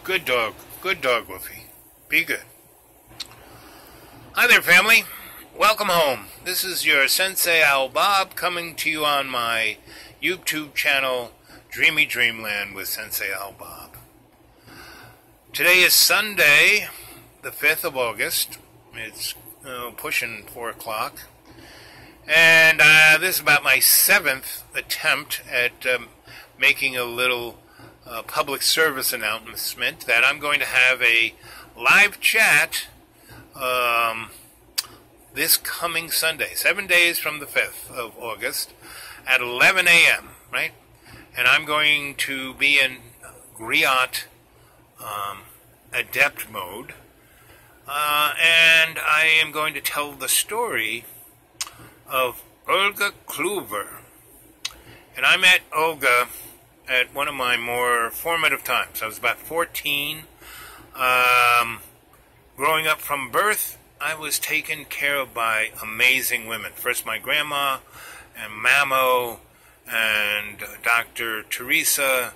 Good dog. Good dog, Wolfie. Be good. Hi there, family. Welcome home. This is your Sensei Owl Bob coming to you on my YouTube channel, Dreamy Dreamland with Sensei Owl Bob. Today is Sunday, the 5th of August. It's pushing 4 o'clock. And this is about my 7th attempt at making a little public service announcement that I'm going to have a live chat this coming Sunday, 7 days from the 5th of August at 11 a.m., right? And I'm going to be in Griot adept mode, and I am going to tell the story of Olga Kluver. And I met Olga at one of my more formative times. I was about 14. Growing up from birth, I was taken care of by amazing women. First my grandma, and Mamo, and Dr. Teresa,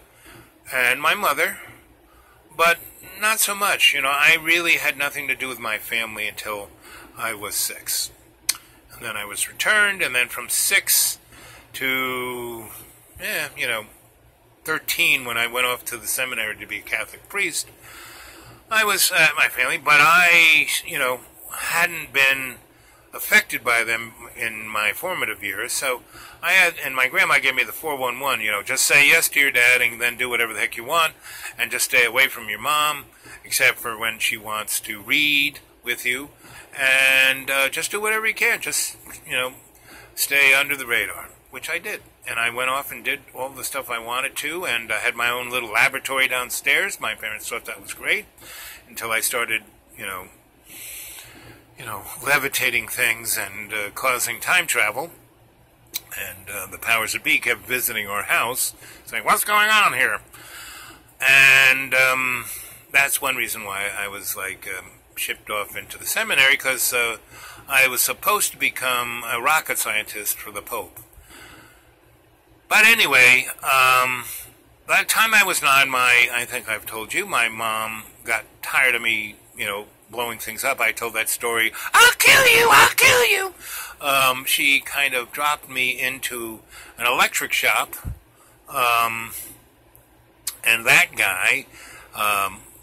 and my mother. But not so much. You know, I really had nothing to do with my family until I was 6. And then I was returned, and then from 6 to, 13, when I went off to the seminary to be a Catholic priest, I was at my family, but I, hadn't been affected by them in my formative years. So I had, and my grandma gave me the 411, just say yes to your dad and then do whatever the heck you want, and just stay away from your mom, except for when she wants to read with you, and just do whatever you can. Just, stay under the radar, which I did. And I went off and did all the stuff I wanted to, and I had my own little laboratory downstairs. My parents thought that was great, until I started, levitating things and causing time travel. And the powers that be kept visiting our house, saying, "What's going on here?" And that's one reason why I was shipped off into the seminary, because I was supposed to become a rocket scientist for the Pope. But anyway, by the time I was 9, I think I've told you, my mom got tired of me, blowing things up. I told that story, "I'll kill you, I'll kill you." She kind of dropped me into an electric shop, and that guy,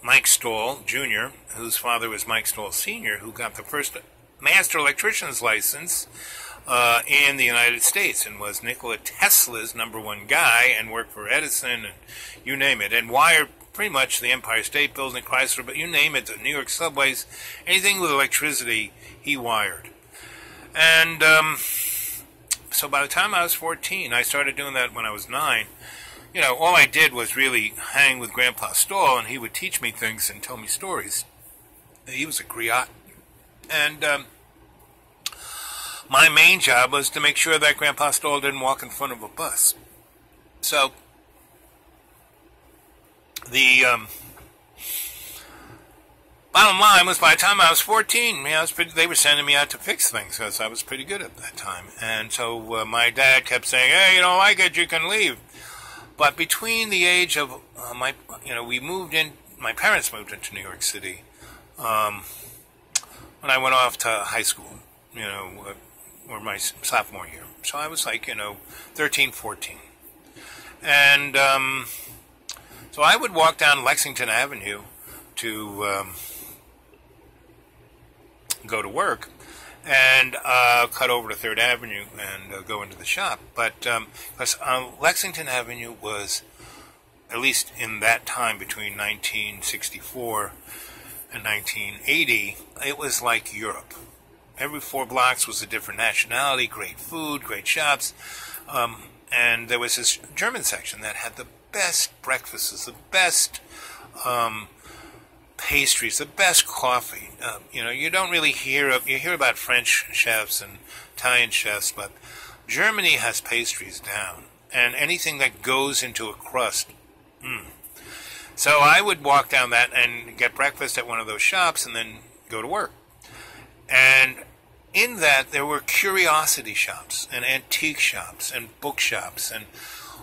Mike Stoll, Jr., whose father was Mike Stoll, Sr., who got the first master electrician's license in the United States, and was Nikola Tesla's #1 guy, and worked for Edison and you name it, and wired pretty much the Empire State Building, Chrysler, but you name it, the New York subways, anything with electricity, he wired. And so by the time I was 14, I started doing that when I was 9. All I did was really hang with Grandpa Stoll, and he would teach me things and tell me stories. He was a griot. And my main job was to make sure that Grandpa Stoll didn't walk in front of a bus. So the bottom line was, by the time I was 14, they were sending me out to fix things, because I was pretty good at that time. And so my dad kept saying, "Hey, you don't like it, you can leave." But between the age of my parents moved into New York City when I went off to high school, or my sophomore year. So I was 13, 14. And so I would walk down Lexington Avenue to go to work, and cut over to 3rd Avenue and go into the shop. But because Lexington Avenue was, at least in that time between 1964 and 1980, it was like Europe. Every 4 blocks was a different nationality, great food, great shops, and there was this German section that had the best breakfasts, the best pastries, the best coffee. You don't really you hear about French chefs and Italian chefs, but Germany has pastries down, and anything that goes into a crust. So I would walk down that and get breakfast at one of those shops and then go to work. And in that, there were curiosity shops and antique shops and bookshops and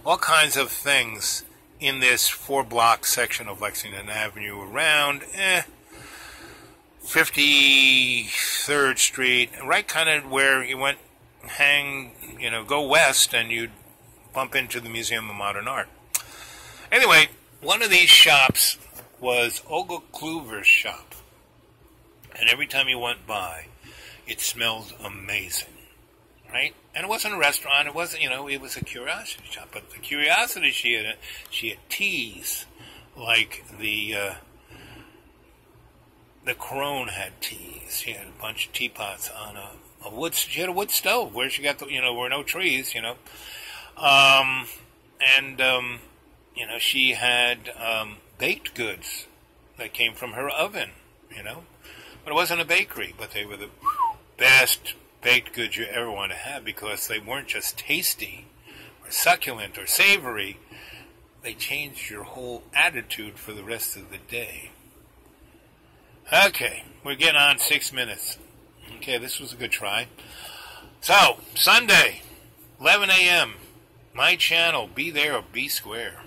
all kinds of things in this 4-block section of Lexington Avenue around 53rd Street, right kind of where you went go west and you'd bump into the Museum of Modern Art. Anyway, one of these shops was Olga Kluver's shop. And every time you went by, it smelled amazing, right? And it wasn't a restaurant. It wasn't, it was a curiosity shop. But the curiosity she had teas, like the Crone had teas. She had a bunch of teapots on a wood. She had a wood stove where she got the, where no trees, she had baked goods that came from her oven, But it wasn't a bakery, but they were the best baked goods you ever want to have because they weren't just tasty or succulent or savory. They changed your whole attitude for the rest of the day. Okay, we're getting on 6 minutes. Okay, this was a good try. So, Sunday, 11 a.m., my channel, be there or be square.